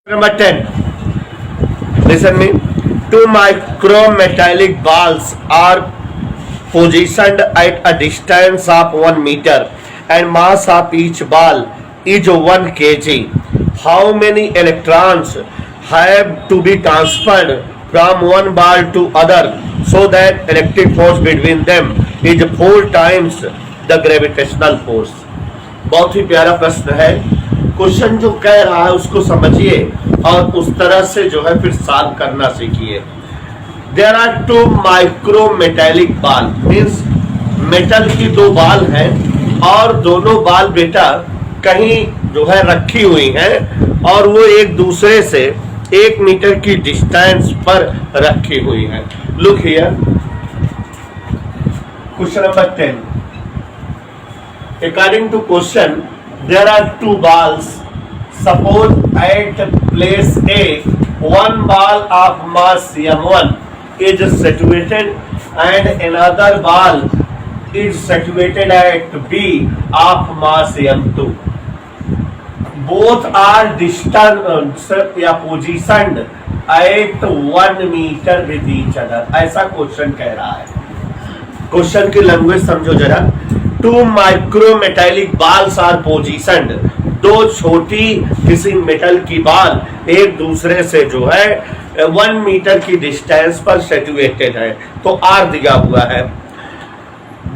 Number 10. Listen me. Two micrometallic balls are positioned at a distance of 1 meter and mass of each ball is 1 kg. How many electrons have to be transferred from one ball to other so that electric force between them is 4 times the gravitational force? बहुत ही प्यारा प्रश्न है। Question जो कह रहा है उसको समझिए और उस तरह से जो है फिर सॉल्व करना सीखिए। देयर आर टू माइक्रोमेटेलिक बाल, मीन्स मेटल की दो बाल हैं और दोनों बाल बेटा कहीं जो है रखी हुई हैं और वो एक दूसरे से 1 मीटर की डिस्टेंस पर रखी हुई हैं। Look here, question number 10। According to question, there are two balls. Suppose at place A, one ball of mass m1 is situated and another ball is situated at B of mass m2. Both are distance या positioned at 1 meter with each other. ऐसा question कह रहा है। Question की language समझो जरा। To माइक्रोमेटेलिक बाल्स are पोजिशन्ड, दो छोटी किसी मेटल की बाल एक दूसरे से जो है 1 मीटर की डिस्टेंस पर सिचुएटेड है। तो आर दिया हुआ है।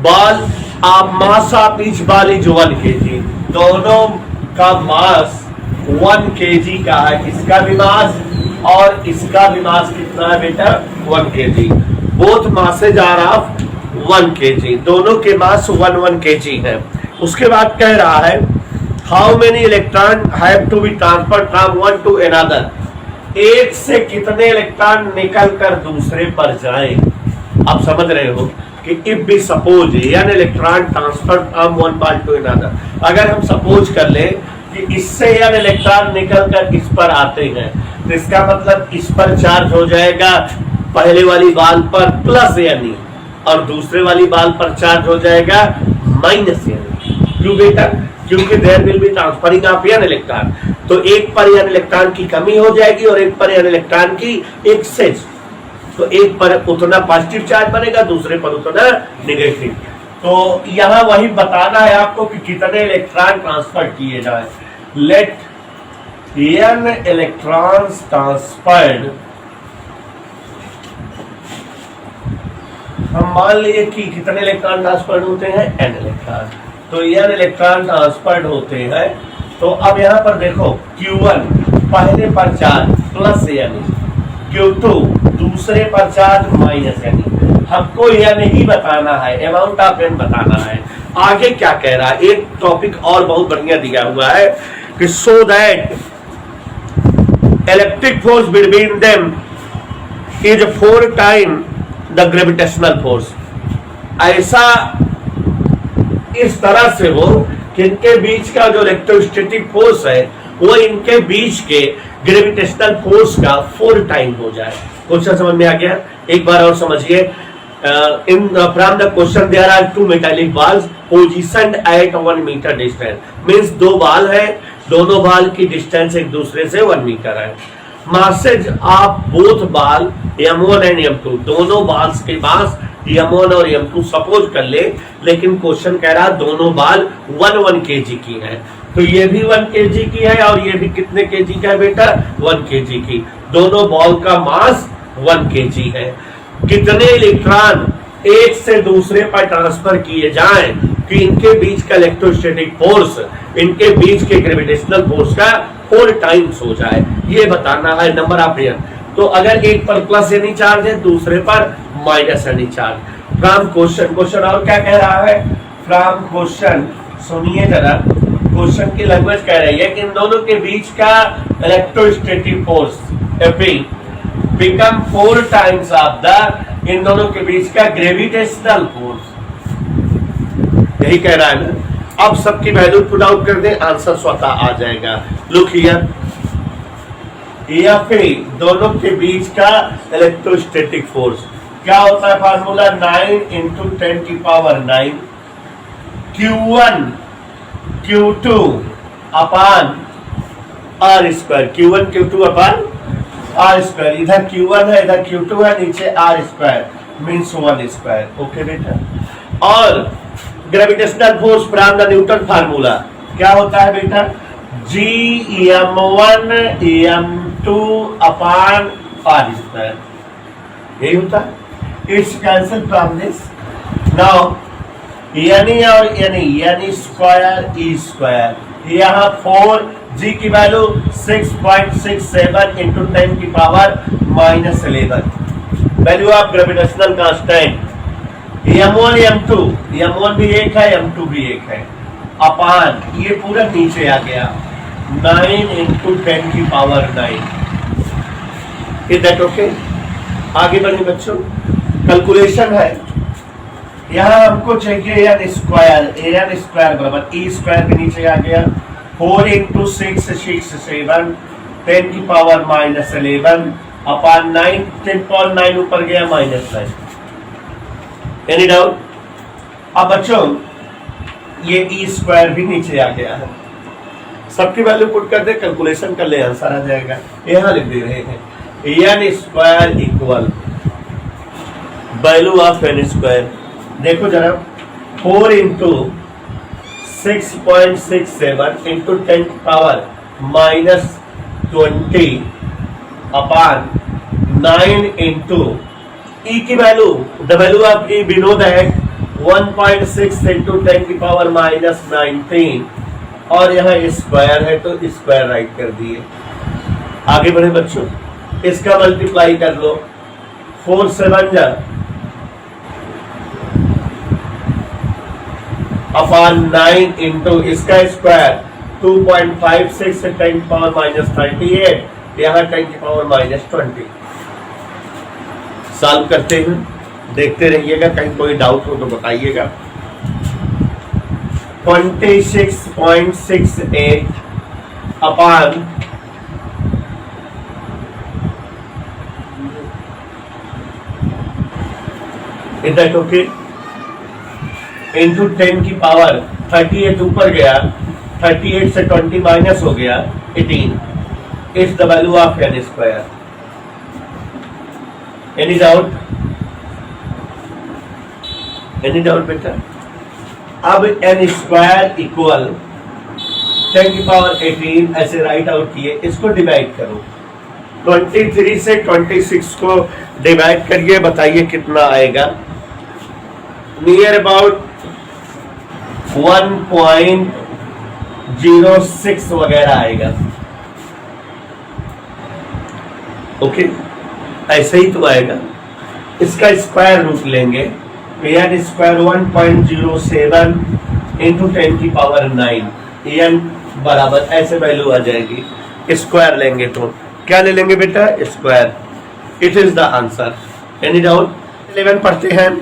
Ball of mass of each ball is 1 kg, दोनों का मास 1 kg का है। इसका भी मास और इसका भी मास कितना है बेटा? 1 kg। Both masses are of 1 kg, दोनों के मास 1 kg है। उसके बाद कह रहा है how many electron have to be transfer from one to another, एक से कितने इलेक्ट्रॉन निकल कर दूसरे पर जाएं। आप समझ रहे हो कि if be suppose an electron transfer from one ball to another, अगर हम सपोज कर ले कि इससे एन इलेक्ट्रॉन निकल कर इस पर आते हैं तो इसका मतलब इस पर चार्ज हो जाएगा पहले वाली बॉल पर प्लस यानी, और दूसरे वाली बाल पर चार्ज हो जाएगा माइनस यानी। क्यों बेटा? क्योंकि there will be transferring of an electron, तो एक पर एन इलेक्ट्रॉन की कमी हो जाएगी और एक पर एन इलेक्ट्रॉन की एक्सेस। तो एक पर उतना पॉजिटिव चार्ज बनेगा, दूसरे पर उतना नेगेटिव। तो यहां वही बताना है आपको कि कितने इलेक्ट्रॉन ट्रांसफर किए जाए। लेट एन इलेक्ट्रॉन्स ट्रांसफर्ड, हम मान लिए कि कितने इलेक्ट्रॉन ट्रांसफर्ड होते हैं? n electron. तो n इलेक्ट्रॉन ट्रांसफर्ड होते हैं। तो अब यहाँ पर देखो Q1 पहले पर चार्ज प्लस यानी, Q2 दूसरे पर चार्ज माइनस यानी। हमको n ही बताना है, अमाउंट ऑफ n बताना है। आगे क्या कह रहा है? एक टॉपिक और बहुत बढ़िया दिया हुआ है कि so that electric force between them is 4 time the gravitational force. ऐसा इस तरह से हो कि इनके बीच का जो इलेक्ट्रोस्टैटिक फोर्स है वो इनके बीच के ग्रेविटेशनल फोर्स का 4 टाइम हो जाए। क्वेश्चन समझ में आ गया? एक बार और समझिए। In from the question there are two metallic balls positioned at 1 metre distance, means दो बाल है, दोनों बाल की डिस्टेंस एक दूसरे से 1 मीटर है। मासेज ऑफ बोथ बाल m1 एंड m2, दोनों बाल्स के मास m1 और m2 सपोज कर ले, लेकिन क्वेश्चन कह रहा दोनों बाल 1 kg की है। तो ये भी 1 kg की है और ये भी कितने kg का है बेटा? 1 kg की। दोनों बॉल का मास 1 kg है। कितने इलेक्ट्रॉन एक से दूसरे पर ट्रांसफर किए जाएं कि इनके बीच का इलेक्ट्रोस्टैटिक फोर्स इनके बीच के ग्रेविटेशनल फोर्स का 4 टाइम्स हो जाए, ये बताना है। Number of n. तो अगर एक पर प्लस यानी चार्ज है, दूसरे पर माइनस यानी चार्ज। फ्रॉम क्वेश्चन, क्वेश्चन और क्या कह रहा है? फ्रॉम क्वेश्चन सुनिए जरा, क्वेश्चन की लैंग्वेज कह रही है कि इन दोनों के बीच का electrostatic force F become 4 times of the, इन दोनों के बीच का ग्रेविटेशनल फोर्स। यही कह रहा है ना। अब सबकी वैल्यू पुट आउट कर दें, आंसर स्वतः आ जाएगा। लुक हियर, F दोनों के बीच का इलेक्ट्रोस्टैटिक फोर्स क्या होता है? Formula 9 × 10⁹ Q1 Q2 upon r square, Q1 Q2 upon r square, इधर Q1 है इधर Q2 है, नीचे r square means 1 square. Okay बेटा, और gravitational force from the Newton formula क्या होता है बेटा, Gm1 m2 upon are square, यही होता है। It's cancel from this. Now यानी और यानी स्क्वायर ई स्क्वायर, यहाँ 4 जी की वैल्यू 6.67 इंटू 10 की power -11, value of gravitational constant m1 m1 भी एक है m2 भी एक है, अपान ये पूरा नीचे आ गया 9 इंटू 10 की पावर 9। Is that okay? आगे बढ़े बच्चों, कैलकुलेशन है। यहाँ हमको चाहिए एन स्क्वायर बराबर ई स्क्वायर के नीचे आ गया 4 इंटू 667 10 की पावर -11 अपॉन 9, 10.9 ऊपर गया -9। Any doubt? अब बच्चों ये ई स्क्वायर भी नीचे आ गया है, सबकी वैल्यू पुट कर दे, कैलकुलेशन कर ले, आंसर आ जाएगा। यहाँ लिख दे रहे हैं n square equal value of n square. देखो जरा 4 into 6.67 into 10 power -20 upon 9 into e की value, the value of e we know that 1.6 into 10 की पावर -19, और यहाँ स्क्वायर है तो स्क्वायर राइट कर दिए। आगे बढ़े बच्चों, इसका मल्टीप्लाई कर लो, 4 7 जा अपॉन 9 इंटू इसका स्क्वायर 2.56 से 10 पावर -38, यहाँ 10 की पावर -20। सॉल्व करते हैं, देखते रहिएगा, कहीं कोई डाउट हो तो बताइएगा। 26.68 upon is that okay into 10 की पावर 38 ऊपर गया, 38 से 20 माइनस हो गया 18 is the value of n square. Any doubt? Any doubt बेटा? अब एन स्क्वायर इक्वल 10 की पावर 18 ऐसे राइट आउट किए, इसको डिवाइड करो, 23 से 26 को डिवाइड करिए, बताइए कितना आएगा। नियर अबाउट 1.06 वगैरह आएगा। ओके, ऐसे ही तो आएगा। इसका स्क्वायर रूट लेंगे, एन स्क्वायर 1.07 इंटू 10 की पावर 9, एन बराबर ऐसे वैल्यू आ जाएगी। स्क्वायर लेंगे तो क्या ले लेंगे बेटा? Square. It is the answer. Any doubt? 11 पढ़ते हैं।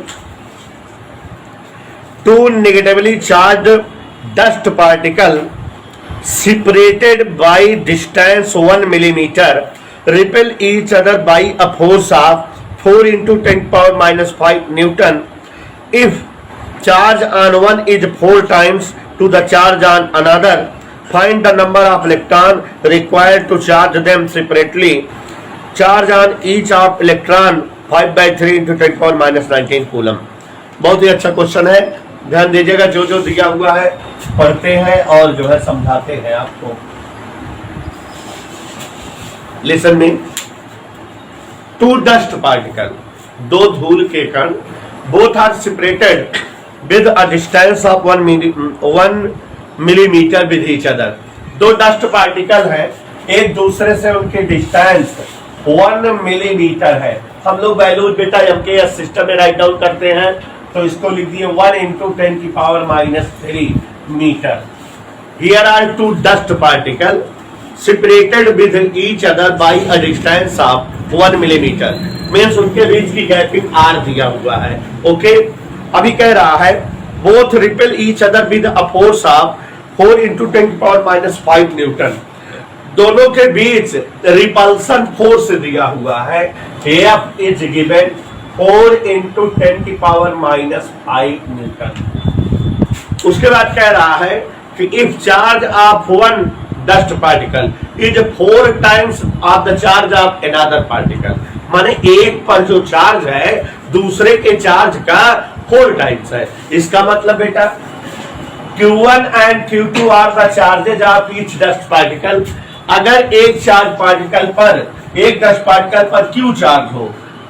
Two negatively charged dust particle separated by distance 1 millimeter repel each other by a force of 4 into 10 power -5 Newton. If charge on one is 4 times to the charge on another, find the number of electron required to charge them separately. Charge on each of electron 5/3 into 10 power -19 coulomb. बहुत ही अच्छा question है, ध्यान दीजिएगा। जो जो दिया हुआ है पढ़ते हैं और जो है समझाते हैं आपको। लिसन में, 2 डस्ट पार्टिकल, 2 धूल के कण, both are separated with a distance of 1 millimetre with each other. 2 dust particle है, एक दूसरे से उनके डिस्टेंस 1 मिलीमीटर है। हम लोग वैल्यूज बेटा एमके सिस्टम में राइट डाउन करते हैं, तो इसको लिख दिए 1 इंटू 10 की power -3 metre. Here are 2 dust particle separated with each other by a distance of 1 millimetre, means उनके बीच की गैपिंग आर दिया हुआ है। ओके, अभी कह रहा है both repel each other with a force of 4 into 10 की पावर -5 न्यूटन। दोनों के बीच रिपल्सन फोर्स दिया हुआ है, F इज गिवन 4 इंटू 10 की पावर -5 न्यूटन। उसके बाद कह रहा है कि if charge of 1 dust particle is 4 times of the charge of another particle। माने एक पर जो चार्ज है दूसरे के चार्ज का 4 टाइम्स है। इसका मतलब बेटा Q1 and Q2 are the charges of each dust particle। अगर एक चार्ज पार्टिकल पर, एक डस्ट पार्टिकल पर Q चार्ज हो,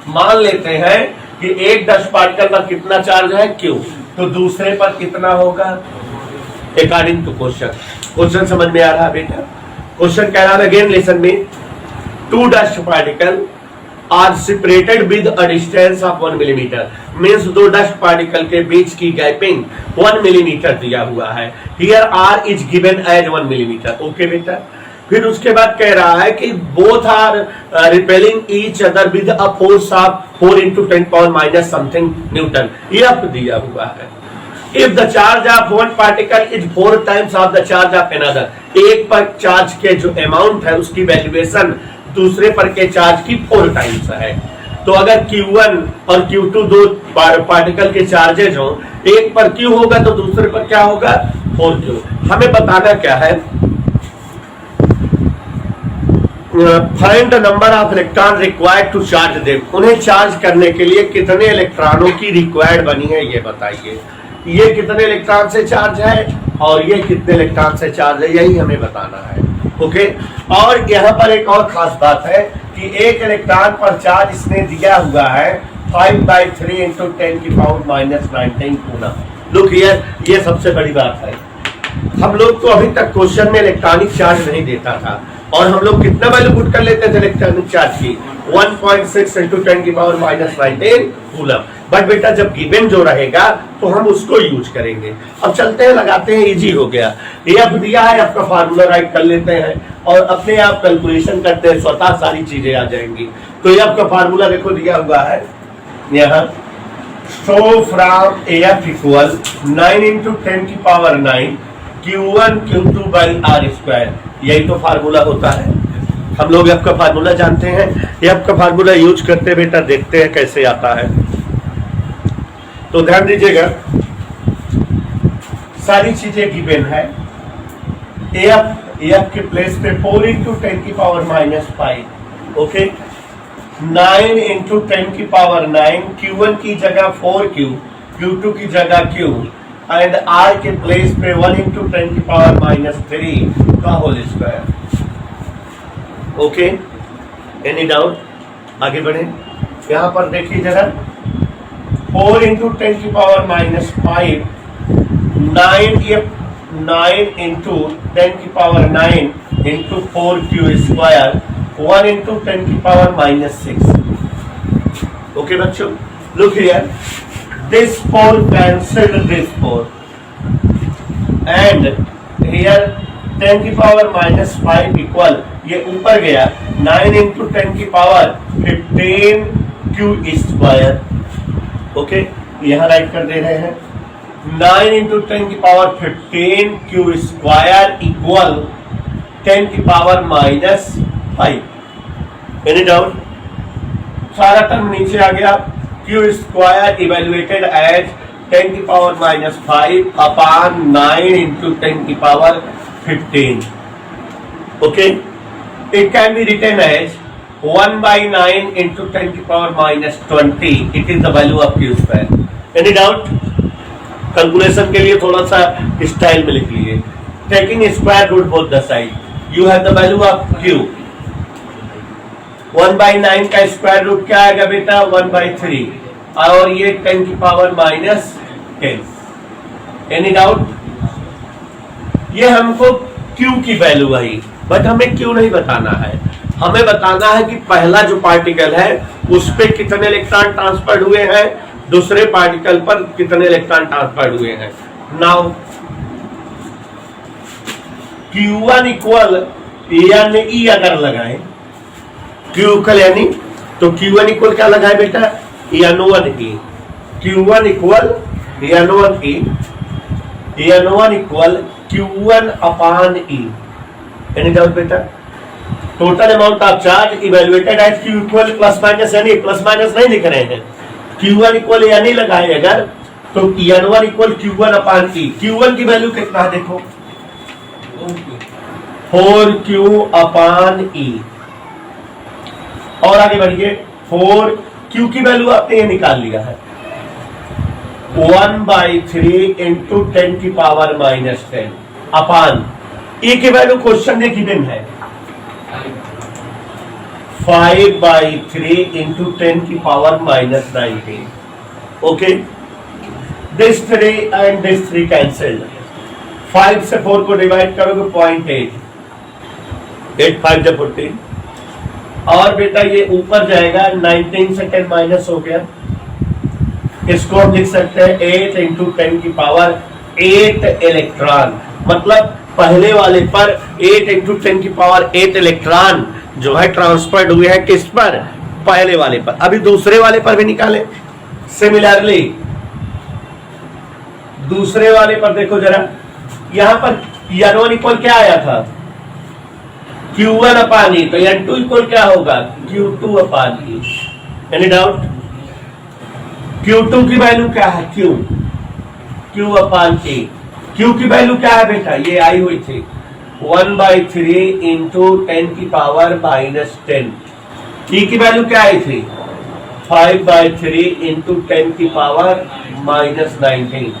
मान लेते हैं कि एक डस्ट पार्टिकल पर कितना चार्ज है Q, तो दूसरे पर कितना होगा अकॉर्डिंग टू क्वेश्चन। क्वेश्चन समझ में आ रहा है बेटा? क्वेश्चन कह रहा है again listen me, 2 dust particle are separated with a distance of 1 millimetre. Means 2 dust particle के बीच की गैपिंग 1 मिलीमीटर दिया हुआ है। Here r is given as 1 millimetre. Okay बेटा, फिर उसके बाद कह रहा है कि both are repelling each other with a force of 4 into 10 power minus something newton. यह दिया हुआ है। If the charge of one particle is 4 times of the charge of another, एक पर चार्ज के जो अमाउंट है उसकी वैल्यूएशन दूसरे पर के चार्ज की 4 टाइम्स है। तो अगर Q1 और Q2 दो पार्टिकल के चार्जेज हो, एक पर Q होगा तो दूसरे पर क्या होगा 4Q। हमें बताना क्या है, find the number of electron required to charge them. उन्हें चार्ज करने के लिए कितने इलेक्ट्रॉनों की रिक्वायर्ड बनी है ये बताइए। ये कितने इलेक्ट्रॉन से चार्ज है और ये कितने इलेक्ट्रॉन से चार्ज है, यही हमें बताना है। ओके, और यहाँ पर एक और खास बात है कि एक इलेक्ट्रॉन पर चार्ज इसने दिया हुआ है 5/3 into 10 की पावर -19 कूलम। लुक हियर, ये सबसे बड़ी बात है। हम लोग तो अभी तक क्वेश्चन में इलेक्ट्रॉनिक चार्ज नहीं देता था और हम लोग कितना वैल्यू पुट कर लेते थे इलेक्ट्रॉनिक चार्ज की 1.6 into 10 की पावर -19 कूलम। बट बेटा जब गिवन जो रहेगा तो हम उसको यूज करेंगे। अब चलते हैं, लगाते हैं, इजी हो गया। ये अब दिया है, आपका फार्मूला राइट कर लेते हैं और अपने आप कैलकुलेशन करते हैं, स्वतः सारी चीजें आ जाएंगी। तो ये आपका फार्मूला देखो दिया हुआ है यहाँ, so from AF equal 9 into 10 की power 9 Q1 Q2 by R²। यही तो फार्मूला होता है। हम लोग आपका फार्मूला जानते हैं, ये आपका फार्मूला यूज करते बेटा, देखते हैं कैसे आता है। तो ध्यान दीजिएगा, सारी चीजें गिवन है। AF के प्लेस पे 4 into 10 की पावर -5, ओके, 9 into 10 की पावर 9, Q1 की जगह 4Q, Q2 की जगह Q एंड R के प्लेस पे 1 into 10 की पावर -3 का whole square. Okay, any doubt? आगे बढ़े, यहां पर देखिए जरा, 4 into 10 की पावर -5, 9 into 10 की power 9 into 4Q square, 1 into 10 की पावर -6। ओके बच्चों, look here, this 4 cancelled this 4 and here 10 की पावर -5 इक्वल, ये ऊपर गया 9 into 10 की पावर 15Q स्क्वायर। ओके, यहाँ राइट कर दे रहे हैं 9 into 10 की पावर 15Q स्क्वायर इक्वल 10 की पावर -5। Any doubt? सारा टर्म नीचे आ गया। Q स्क्वायर इवेल्युएटेड एज 10 की पावर -5 अपॉन 9 into 10 की power 15। Okay, it can be written as 1/9 into 10 की power -20। It is the value of Q square. Any doubt? Calculation के लिए थोड़ा सा स्टाइल में लिख लीजिए, taking square root both the side, you have the value of Q। 1/9 का square root क्या आएगा बेटा? 1/3, और ये 10 की पावर -10। Any doubt? ये हमको Q की वैल्यू आई, बट हमें Q नहीं बताना है। हमें बताना है कि पहला जो पार्टिकल है उस पे कितने इलेक्ट्रॉन ट्रांसफर हुए हैं, दूसरे पार्टिकल पर कितने इलेक्ट्रॉन ट्रांसफर हुए हैं। नाउ Q1 इक्वल यानी E अगर लगाएं, Q इक्वल यानी, तो Q1 इक्वल क्या लगाए बेटा? N1E। Q1 equal N1E, N1 equal Q1 upon E। Any doubt बेटा? Total amount of charge evaluated at Q equal plus minus, यानी प्लस माइनस नहीं लिख रहे हैं, Q1 इक्वल यानी लगाए अगर, तो N1 equal Q1 upon E। Q1 की वैल्यू कितना है देखो, 4Q अपान E। और आगे बढ़िए, 4Q की वैल्यू आपने ये निकाल लिया है 1/3 इंटू 10⁻⁻10 अपान E की वैल्यू क्वेश्चन में गिवन है 5/3 into 10⁻⁻19। Okay, this 3 and this 3 cancelled. 5 से 4 को डिवाइड करोगे 0.8, 8 5 जब 14। और बेटा ये ऊपर जाएगा 19 से 10 माइनस हो गया, इसको हम लिख सकते हैं 8 इंटू 10⁸ इलेक्ट्रॉन। मतलब पहले वाले पर 8 इंटू 10⁸ इलेक्ट्रॉन जो है ट्रांसफर्ड हुए हैं किस पर, पहले वाले पर। अभी दूसरे वाले पर भी निकालें। सिमिलरली दूसरे वाले पर देखो जरा, यहां पर N1 इक्वल क्या आया था, Q1 अपान E, तो N2 इक्वल क्या होगा, Q2 अपान E। Any doubt? Q2 की वैल्यू क्या है, Q अपान E। Q की वैल्यू क्या है बेटा, ये आई हुई थी 1/3 इंटू 10⁻⁻10। E की वैल्यू क्या आई थी 5/3 इंटू 10⁻⁻19।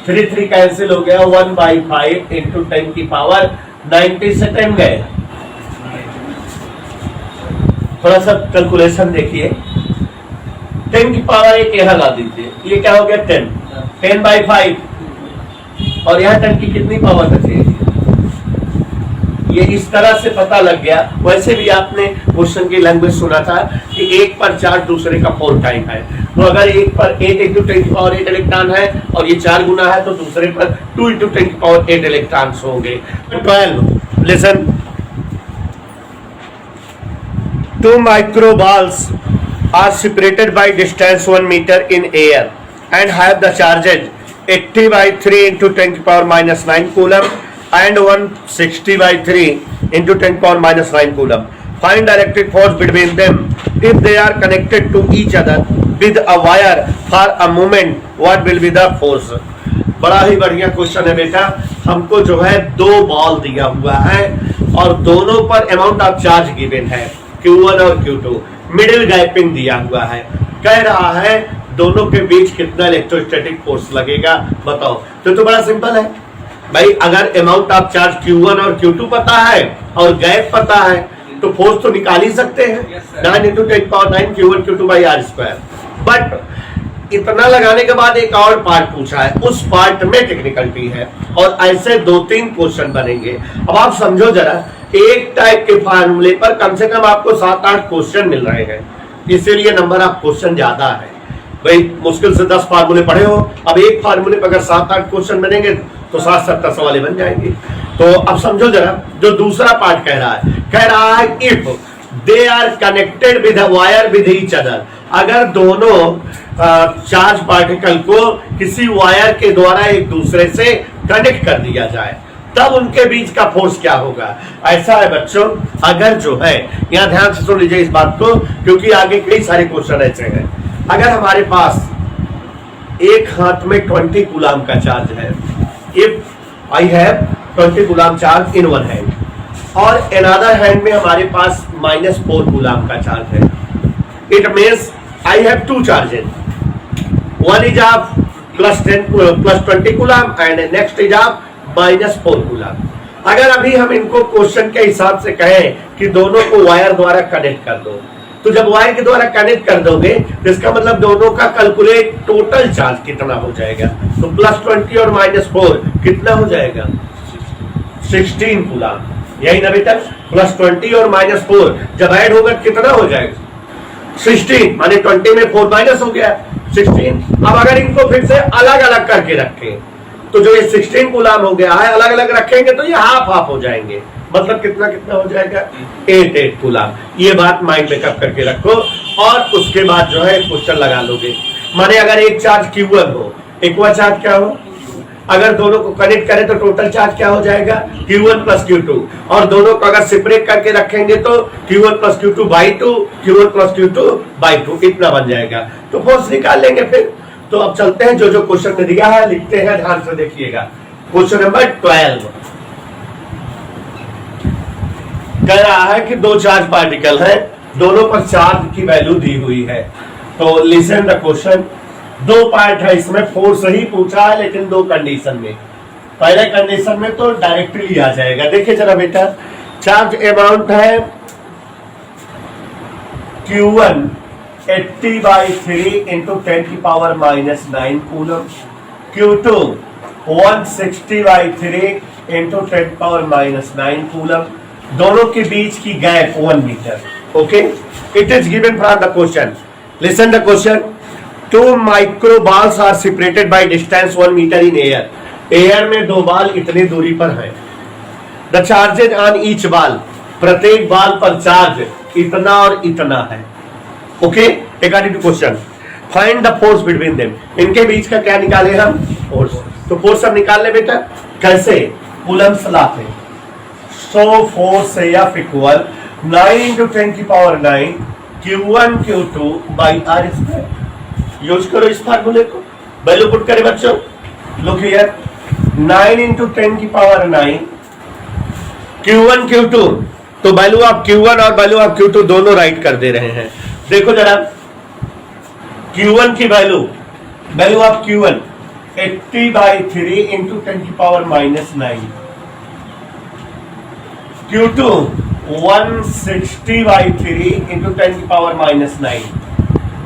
3 3 कैंसिल हो गया, 1/5 इंटू 10⁻90 से 10 गए। थोड़ा सा कैलकुलेशन देखिए, 10⁻1 यहां ला दीजिए, ये क्या हो गया 10/5, और यहां 10 की कितनी पावर बचेगी, ये इस तरह से पता लग गया। वैसे भी आपने क्वेश्चन की लैंग्वेज सुना था कि एक पर चार्ज दूसरे का 4 टाइम है, तो अगर एक पर 8 इंटू 10⁸ इलेक्ट्रॉन है और ये 4 गुना है, तो दूसरे पर 2 इंटू 10⁸ इलेक्ट्रॉन्स होंगे। 12 listen, 2 microballs are separated by distance 1 meter in air and have the charges 80/3 into 10⁻⁻9 coulomb and 160/3 into 10⁻⁻9 coulomb. Find the electric force between them if they are connected to each other with a wire for a moment. What will be the force? बड़ा ही बढ़िया question है बेटा। हमको जो है 2 ball दिया हुआ है और दोनों पर अमाउंट ऑफ चार्ज गिवन है Q1 और Q2, मिडिल गैपिंग दिया हुआ है। कह रहा है दोनों के बीच कितना इलेक्ट्रोस्टैटिक फोर्स लगेगा, बताओ। तो बड़ा सिंपल है भाई, अगर अमाउंट ऑफ चार्ज Q1 और Q2 पता है और गैप पता है तो फोर्स तो निकाल ही सकते हैं। 9 इंटू 10⁻9 Q1 Q2/r²। बट इतना लगाने के बाद एक और पार्ट पूछा है, उस पार्ट में टेक्निकलिटी है और ऐसे 2-3 क्वेश्चन बनेंगे। अब आप समझो जरा, एक टाइप के फार्मूले पर कम से कम आपको 7-8 क्वेश्चन मिल रहे हैं, इसीलिए नंबर ऑफ क्वेश्चन ज्यादा है। भाई मुश्किल से 10 फार्मूले पढ़े हो, अब एक फार्मूले पर अगर 7-8 क्वेश्चन बनेंगे तो 60-70 सवाल बन जाएंगे। तो अब समझो जरा, जो दूसरा पार्ट कह रहा है if they are connected with a wire with each other, अगर दोनों चार्ज पार्टिकल को किसी वायर के द्वारा एक दूसरे से कनेक्ट कर दिया जाए तब उनके बीच का फोर्स क्या होगा। ऐसा है बच्चों, अगर जो है, यहां ध्यान से सुन लीजिए इस बात को, क्योंकि आगे कई सारे क्वेश्चन ऐसे हैं। अगर हमारे पास एक हाथ में 20 कूलाम का चार्ज है, if I have 20 coulomb charge in one hand, और अनदर हैंड में हमारे पास -4 कूलाम का चार्ज है, it means I have 2 charges, one is of +20 coulomb and next is of -4 coulomb. अगर अभी हम इनको क्वेश्चन के हिसाब से कहें कि दोनों को वायर द्वारा कनेक्ट कर दो, तो जब वायर के द्वारा कनेक्ट कर दोगे तो इसका मतलब दोनों का कैलकुलेट टोटल चार्ज कितना हो जाएगा। तो +20 और -4 कितना हो जाएगा, 16 कूलाम। यही ना बेटा, +20 और -4 जब ऐड होगा कितना हो जाएगा, 16, माने 20 में 4 माइनस हो गया 16। अब अगर इनको फिर से अलग अलग करके रखें तो जो ये 16 कूलाम हो गया है, अलग अलग रखेंगे तो ये हाफ हो जाएंगे, मतलब कितना कितना हो जाएगा, 8 कूलाम। ये बात माइंड मेकअप करके रखो और उसके बाद जो है क्वेश्चन लगा लोगे। माने अगर एक चार्ज Q1 हो, एक वह चार्ज क्या हो, अगर दोनों को कनेक्ट करें तो टोटल चार्ज क्या हो जाएगा, Q1 + Q2, और दोनों को अगर सेपरेट करके रखेंगे तो Q1 + Q2/2, Q1 + Q2/2, इतना बन जाएगा। तो फोर्स निकाल लेंगे फिर। तो अब चलते हैं, जो जो क्वेश्चन में दिया है लिखते हैं, ध्यान से देखिएगा। क्वेश्चन नंबर 12, कह रहा है कि दो चार्ज पार्टिकल हैं, दोनों पर चार्ज की वैल्यू दी हुई है। तो लिसन द क्वेश्चन। दो पार्ट है इसमें, फोर्स ही पूछा है लेकिन दो कंडीशन में। पहले कंडीशन में तो डायरेक्टली आ जाएगा। देखिए जरा बेटा, चार्ज अमाउंट है Q1 80/3 into 10⁻⁹ coulomb, Q2 160/3 into 10⁻⁹ coulomb. दोनों के बीच की गैप 1 मीटर। Okay, it is given from the question. Listen the question. 2 micro balls are separated by distance 1 metre in air. Air में दो बाल इतनी दूरी पर हैं। द चार्जेज ऑन ईच बाल, प्रत्येक बाल पर चार्ज इतना और इतना है। Okay, according to question find the force between them. इनके बीच का क्या निकाले हम? फोर्स। तो फोर्स हम निकाल ले बेटा, कैसे? कूलम्स लॉ से। So force F equal 9 into 10⁹ Q1 Q2 by R square. Use करो इस फार्मूले को, वैल्यू पुट करे बच्चों। Look here, 9 into 10⁹ Q1 Q2, तो वैल्यू ऑफ Q1 और वैल्यू ऑफ Q2 दोनों राइट कर दे रहे हैं। देखो जरा, Q1 की value of Q1 80/3 into 10⁻⁹, Q2 160/3 into 10⁻⁹।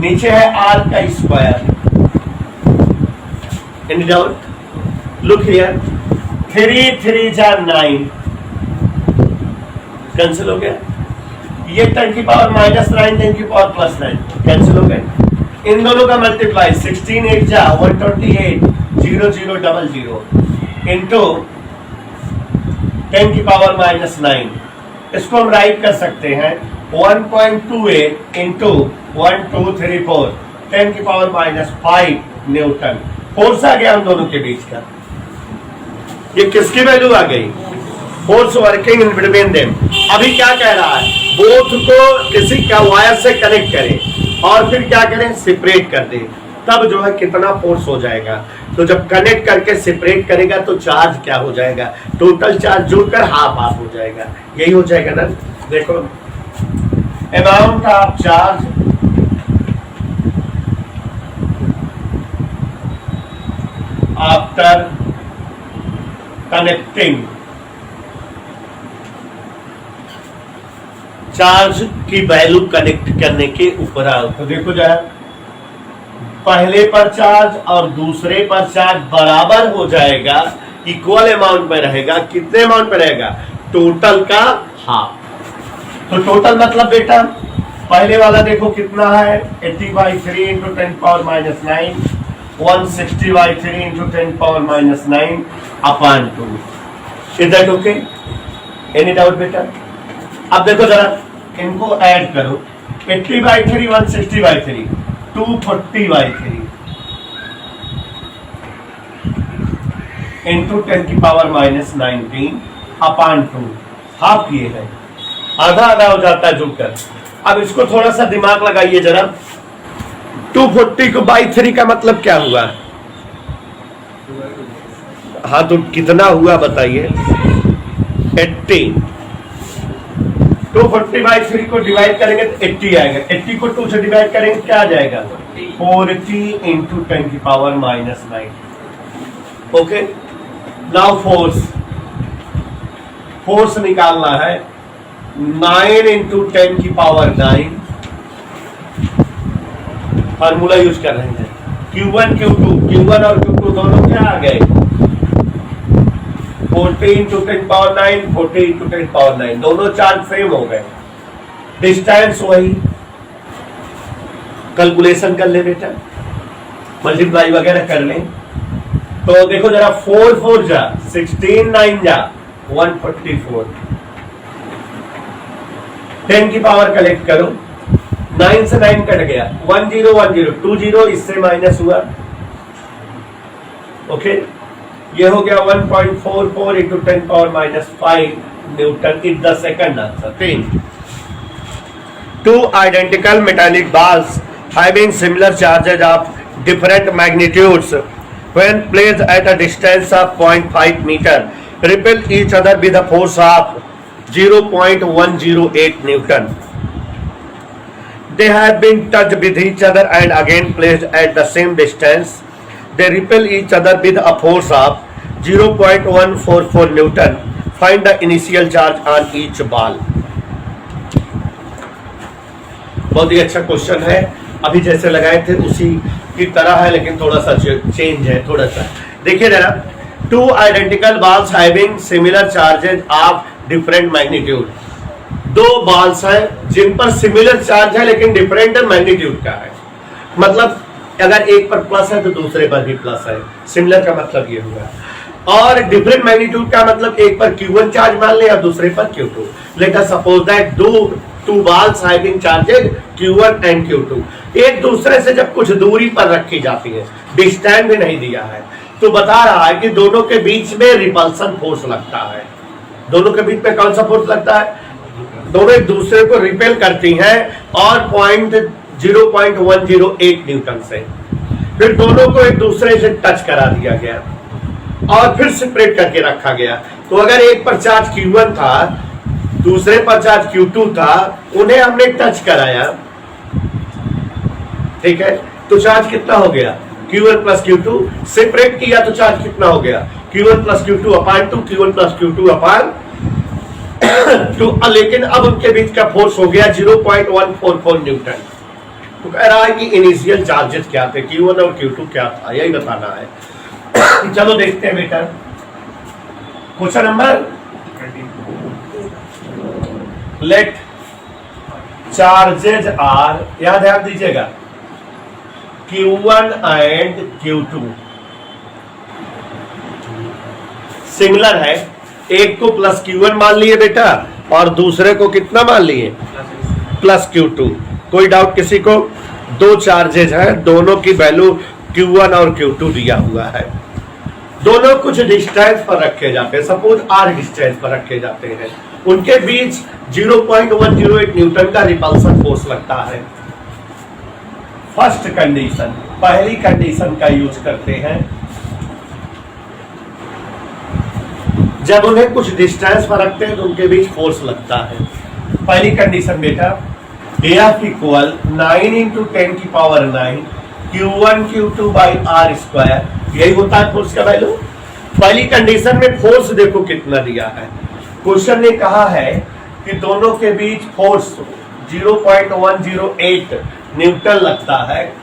नीचे है R का square. Any doubt? Look here, 3 3 जा 9, कैंसिल हो गया। ये 10⁻⁹ 10⁻+9 कैंसिल हो गए। इन दोनों का मल्टीप्लाई 16 8 जा 128 0 0 0 0 इंटू 10⁻⁹। इसको हम राइट कर सकते हैं 1.28 इंटू 1234 10⁻⁵ न्यूटन। फोर्स आ गया हम दोनों के बीच का। ये किसकी वैल्यू आ गई? Force working in between them. अभी क्या कह रहा है? बोथ को किसी का वायर से कनेक्ट करें और फिर क्या करें? सेपरेट कर दें, तब जो है कितना फोर्स हो जाएगा। तो जब कनेक्ट करके सेपरेट करेगा तो चार्ज क्या हो जाएगा? टोटल चार्ज जुड़कर हाफ हाफ हो जाएगा। यही हो जाएगा ना। देखो, amount of charge after connecting, charge की वैल्यू कनेक्ट करने के ऊपर आओ। तो देखो जरा, पहले पर चार्ज और दूसरे पर चार्ज बराबर हो जाएगा, इक्वल अमाउंट में रहेगा। कितने अमाउंट में रहेगा? टोटल का हाफ। तो टोटल मतलब बेटा, पहले वाला देखो कितना है, 80/3 into 10⁻⁹, 160/3 into 10⁻⁹, upon 2। Is that okay? Any doubt बेटा? अब देखो जरा, इनको ऐड करो, 80/3 160/3 240/3 इंटू 10⁻⁹ अपॉन 2। हाफ ये है, आधा आधा हो जाता है जुड़कर। अब इसको थोड़ा सा दिमाग लगाइए जरा। 240 को बाई 3 का मतलब क्या हुआ? हाँ, तो कितना हुआ बताइए? 80। 240/3 को डिवाइड करेंगे तो 80 आएगा। 80 को 2 से डिवाइड करेंगे क्या आ जाएगा? 40 इंटू 10⁻⁹। ओके, नाउ फोर्स निकालना है 9 इंटू 10⁹। फार्मूला यूज कर रहे हैं। Q1 और Q2 दोनों क्या आ गए? 40 इंटू 10⁹, 40 इंटू 10⁹, दोनों चार्ज सेम हो गए। डिस्टेंस वही, कैलकुलेशन कर ले बेटा, मल्टीप्लाई वगैरह कर ले। तो देखो जरा, 4 4 जा 16, 9 जा 144, 10 की पावर कलेक्ट करो। 9 से 9 कट गया, 1 0 1 0 2 0, इससे माइनस हुआ। ओके, ये हो गया 1.44 into 10⁻⁵ Newton in the second answer. 3 2 identical metallic balls having similar charges of different magnitudes when placed at a distance of 0.5 meter repel each other with a force of 0.108 Newton. They have been touched with each other and again placed at the same distance. They repel each other with a force of 0.144 Newton. Find the initial charge on each ball. बहुत ही अच्छा question है, अभी जैसे लगाए थे उसी की तरह है, लेकिन थोड़ा सा चेंज है। थोड़ा सा देखिए जरा, two identical balls having similar charges of different magnitude. दो बॉल्स हैं जिन पर सिमिलर चार्ज है लेकिन डिफरेंट मैग्नीट्यूड का है। मतलब अगर एक पर प्लस है तो दूसरे पर भी प्लस है। सिमिलर का मतलब ये हुआ। और डिफरेंट मैग्नीट्यूड का मतलब एक पर Q1 चार्ज मान ले और दूसरे पर Q2। Let us suppose that two balls having charges Q1 and Q2 एक दूसरे से जब कुछ दूरी पर रखी जाती है, डिस्टेंस भी नहीं दिया है, तो बता रहा है कि दोनों के बीच में रिपल्सन फोर्स लगता है। दोनों के बीच में कौन सा फोर्स लगता है? दोनों एक दूसरे को रिपेल करती हैं और 0.108 न्यूटन से। फिर दोनों को एक दूसरे से टच करा दिया गया और फिर सेपरेट करके रखा गया। तो अगर एक पर चार्ज Q1 था, दूसरे पर चार्ज Q2 था, उन्हें हमने टच कराया, ठीक है, तो चार्ज कितना हो गया? Q1 plus Q2। सेपरेट किया तो चार्ज कितना हो गया? Q1 प्लस Q2 अपान 2, Q1 प्लस Q2 अपान 2। लेकिन अब उनके बीच का फोर्स हो गया 0.144 न्यूटन। तो कह रहा है कि इनिशियल चार्जेस क्या थे, Q1 और Q2 क्या था, यही बताना है। चलो देखते हैं बेटा, question number, let charges are, यहां ध्यान दीजिएगा, Q1 एंड Q2 सिमिलर है। एक को प्लस Q1 मान लिए बेटा और दूसरे को कितना मान लिए? Plus Q2। कोई डाउट किसी को? दो चार्जेज हैं, दोनों की वैल्यू Q1 और Q2 दिया हुआ है। दोनों कुछ डिस्टेंस पर रखे जाते हैं, सपोज R डिस्टेंस पर रखे जाते हैं। उनके बीच 0.108 न्यूटन का रिपल्सन फोर्स लगता है। फर्स्ट कंडीशन, पहली कंडीशन का यूज करते हैं, जब उन्हें कुछ डिस्टेंस पर रखते हैं तो उनके बीच फोर्स लगता है। पहली कंडीशन बेटा, F इक्वल 9 इंटू 10 की power 9 Q1 Q2 by R square, यही होता है फोर्स का वैल्यू। पहली कंडीशन में फोर्स देखो कितना दिया है। क्वेश्चन ने कहा है कि दोनों के बीच फोर्स 0.108 न्यूटन लगता है।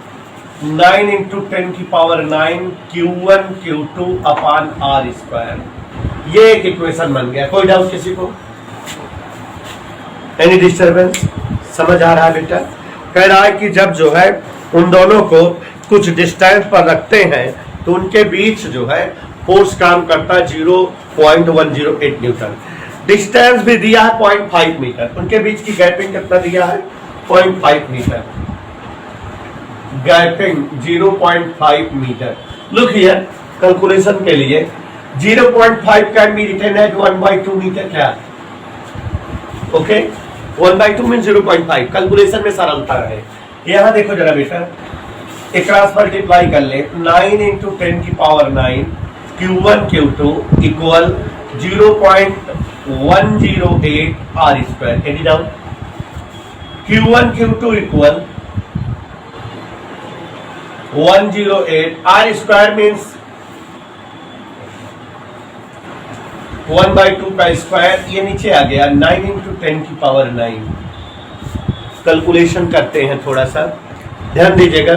9 इंटू 10 की पावर 9 Q1 Q2 अपान R स्क्वायर, ये एक इक्वेशन बन गया। कोई डाउट किसी को? Any disturbance? समझ आ रहा है बेटा? कह रहा है कि जब जो है उन दोनों को कुछ डिस्टेंस पर रखते हैं तो उनके बीच जो है फोर्स काम करता है 0.108 न्यूटन। डिस्टेंस भी दिया है 0.5 मीटर। उनके बीच की गैपिंग कितना दिया है? 0.5 metre. Gapping 0.5 metre. Look here, calculation के लिए 0.5 can be written at 1/2 metre. क्या? Okay, 1/2 mean 0.5। कैलकुलेशन में सरलता है। यहां देखो जरा बेटा, एक क्रॉस मल्टीप्लाई कर ले, 9 इंटू 10 की power 9 Q1 Q2 equal 0.108 R square. Any doubt? Q1 Q2 equal 108 R square means 1/2 का स्क्वायर, ये नीचे आ गया 9 इंटू 10 की पावर 9। कैलकुलेशन करते हैं, थोड़ा सा ध्यान दीजिएगा।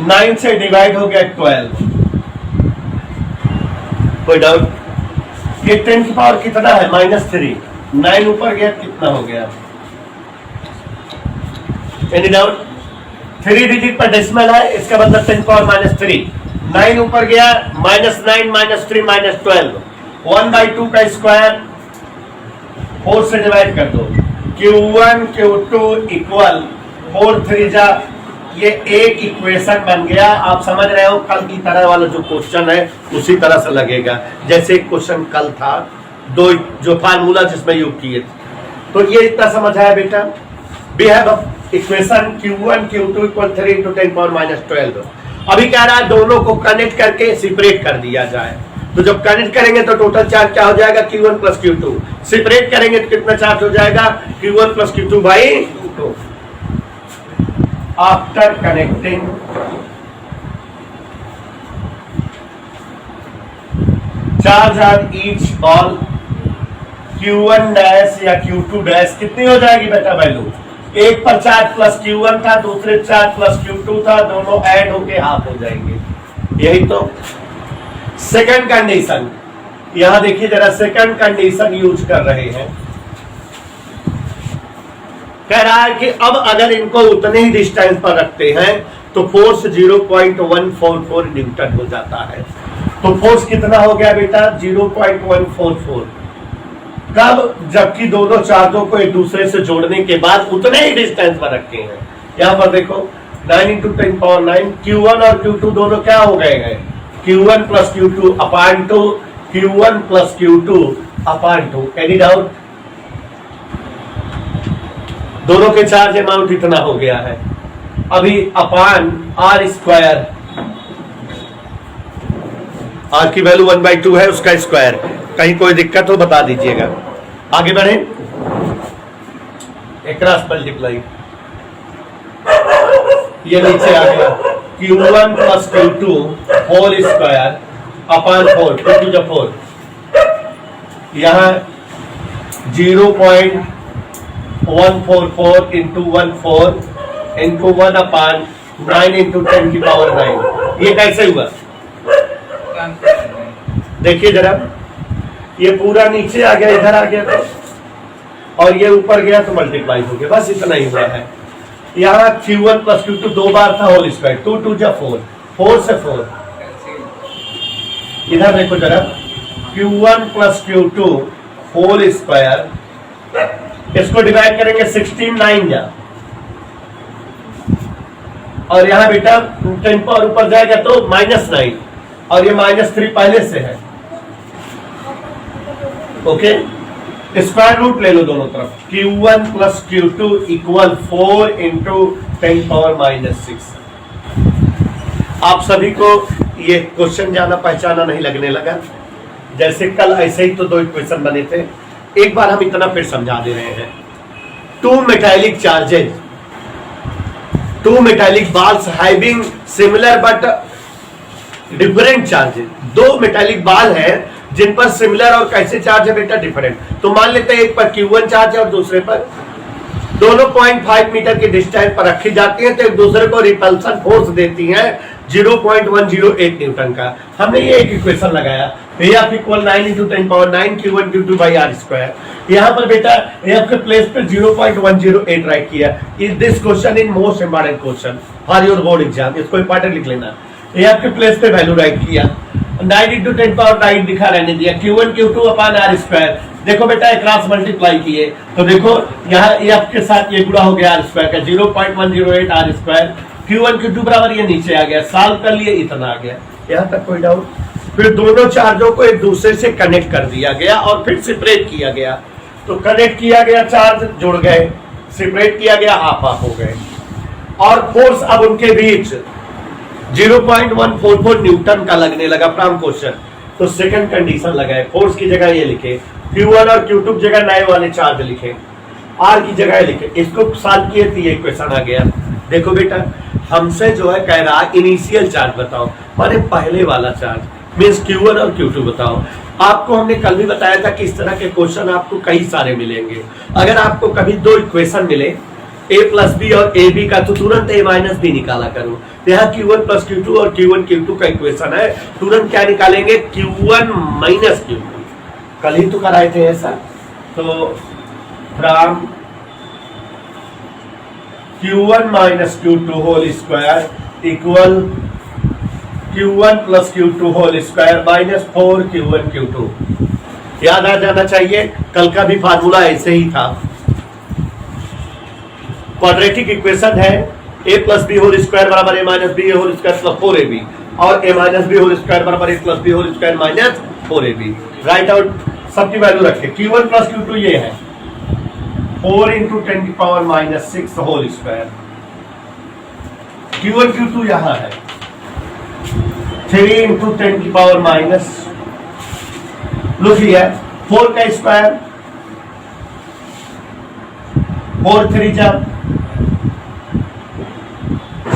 9 से डिवाइड हो गया 12। कोई डाउट? ये 10 की पावर कितना है? -3। 9 ऊपर गया कितना हो गया? Any doubt? 3 डिजिट पर डेसिमल है, इसका मतलब 10 पावर -3। 9 ऊपर गया, -9 -3 -12। 1/2 का स्क्वायर 4 से डिवाइड कर दो। Q1 Q2 इक्वल 4 3 जा, ये एक इक्वेशन बन गया। आप समझ रहे हो, कल की तरह वाला जो क्वेश्चन है उसी तरह से लगेगा जैसे एक क्वेश्चन कल था, दो जो फार्मूला जिसमें यूज किए थे। तो ये इतना समझ आया बेटा? We have equation Q1 Q2 equal 3 into 10 power -12। अभी कह रहा है दोनों को कनेक्ट करके सेपरेट कर दिया जाए। तो जब कनेक्ट करेंगे तो टोटल चार्ज क्या हो जाएगा, Q1 प्लस Q2। सेपरेट करेंगे तो कितना चार्ज हो जाएगा, Q1 plus Q2 by 2। After connecting charge on each ball Q1 dash या Q2 डैश कितनी हो जाएगी बेटा वैल्यू, एक पर चार्ज प्लस Q1 था, दूसरे चार्ज प्लस Q2 था, दोनों ऐड होके हाफ हो जाएंगे। यही तो सेकंड कंडीशन, यहां देखिए जरा सेकंड कंडीशन यूज कर रहे हैं। कह रहा है कि अब अगर इनको उतने ही डिस्टेंस पर रखते हैं तो फोर्स 0.144 न्यूटन हो जाता है। तो फोर्स कितना हो गया बेटा, 0.144। कब, जबकि दोनों चार्जों को एक दूसरे से जोड़ने के बाद उतने ही डिस्टेंस पर रखे हैं। यहां पर देखो 9 × 10⁹ Q1 और Q2 दोनों क्या हो गए हैं, Q1 प्लस Q2 अपान 2, Q1 प्लस Q2 अपान 2। एनी डाउट, दोनों के चार्ज अमाउंट इतना हो गया है। अभी अपान R स्क्वायर, R की वैल्यू 1/2 है, उसका स्क्वायर। कहीं कोई दिक्कत हो बता दीजिएगा। आगे बढ़े, एक क्रॉस मल्टीप्लाई, ये नीचे आ गया Q1 plus Q2 whole square upon 4, 2 to the 4। यहां 0.144 इंटू 14 इंटू 1 अपान 9 इंटू 10⁹ ये कैसे हुआ, देखिए जरा, ये पूरा नीचे आ गया, इधर आ गया तो, और ये ऊपर गया तो मल्टीप्लाई हो गया, बस इतना ही हुआ है। यहाँ Q1 प्लस Q2 दो बार था होल स्क्वायर, 2 2 जा 4, 4 से 4। इधर देखो जरा, Q1 plus Q2 whole square, इसको डिवाइड करेंगे 16 9 जा, और यहाँ बेटा 10 पावर ऊपर जाएगा तो -9, और ये -3 पहले से है। ओके, स्क्वायर रूट ले लो दोनों तरफ। Q1 plus Q2 equal 4 into 10⁻⁻6। आप सभी को ये क्वेश्चन जाना पहचाना नहीं लगने लगा, जैसे कल ऐसे ही तो दो इक्वेशन बने थे। एक बार हम इतना फिर समझा दे रहे हैं। Two metallic charges, two metallic balls having similar but different charges. दो मेटालिक बाल है जिन पर सिमिलर और कैसे चार्ज है बेटा, डिफरेंट। तो मान लेते हैं एक पर Q1 चार्ज है और दूसरे पर, दोनों 0.5 मीटर की डिस्टेंस पर रखी जाती हैं, तो एक दूसरे को रिपल्सन फोर्स देती हैं 0.108 न्यूटन का। हमने ये एक इक्वेशन लगाया, F equal 9 × 10⁹ Q1 Q2 by R square. यहाँ पर बेटा F के प्लेस पे 0.108 राइट किया। This question in most important question for your board exam, इसको इंपॉर्टेंट लिख लेना। F के प्लेस पे वैल्यू राइट किया, 9 × 10⁹ दिखा रहने दिया, Q1 Q2 अपान R स्क्वायर। देखो बेटा एक क्रॉस मल्टीप्लाई किए तो देखो यहाँ F के साथ ये गुणा हो गया R स्क्वायर का, 0.108 R स्क्वायर। Q1 Q2 बराबर ये नीचे आ गया, सॉल्व कर लिए, इतना आ गया। यहाँ तक कोई डाउट? फिर दोनों चार्जों को एक दूसरे से कनेक्ट कर दिया गया और फिर सेपरेट किया गया। तो कनेक्ट किया गया, चार्ज जुड़ गए, सेपरेट किया गया, हाफ हाफ हो गए, और फोर्स अब उनके बीच 0.144 न्यूटन का लगने लगा फ्रॉम क्वेश्चन। तो सेकंड कंडीशन लगाए, फोर्स की जगह ये लिखे, Q1 और Q2 की जगह नए वाले चार्ज लिखे, R की जगह लिखे। इसको सॉल्व किए तो ये इक्वेशन आ गया। देखो बेटा हमसे जो है कह रहा इनिशियल चार्ज बताओ, माने पहले वाला चार्ज मीन्स Q1 और Q2 बताओ। आपको हमने कल भी बताया था कि इस तरह के क्वेश्चन आपको कई सारे मिलेंगे। अगर आपको कभी दो इक्वेशन मिले A प्लस बी और ए बी का, तो तुरंत A माइनस बी निकाला करो। यहाँ Q1 प्लस Q2 और Q1 Q2 का इक्वेशन है, तुरंत क्या निकालेंगे, Q1 माइनस Q2। कल ही तो कराए थे ऐसा। तो from Q1 minus Q2 whole square equal Q1 plus Q2 whole square minus 4 Q1 Q2। याद आ जाना चाहिए, कल का भी फार्मूला ऐसे ही था। क्वाड्रेटिक इक्वेशन है a plus b whole square बराबर a minus b whole square plus 4ab, और a minus b whole square बराबर a plus b whole square minus 4ab। Right out, सबकी वैल्यू रखे। Q1 प्लस Q2 ये है 4 × 10⁻⁻6 whole square. Q1 Q2 यहाँ है 3 × 10⁻⁻ Look here, 4 का square, 4 3 जा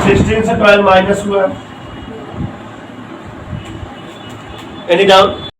16 से 12 माइनस हुआ. Any doubt?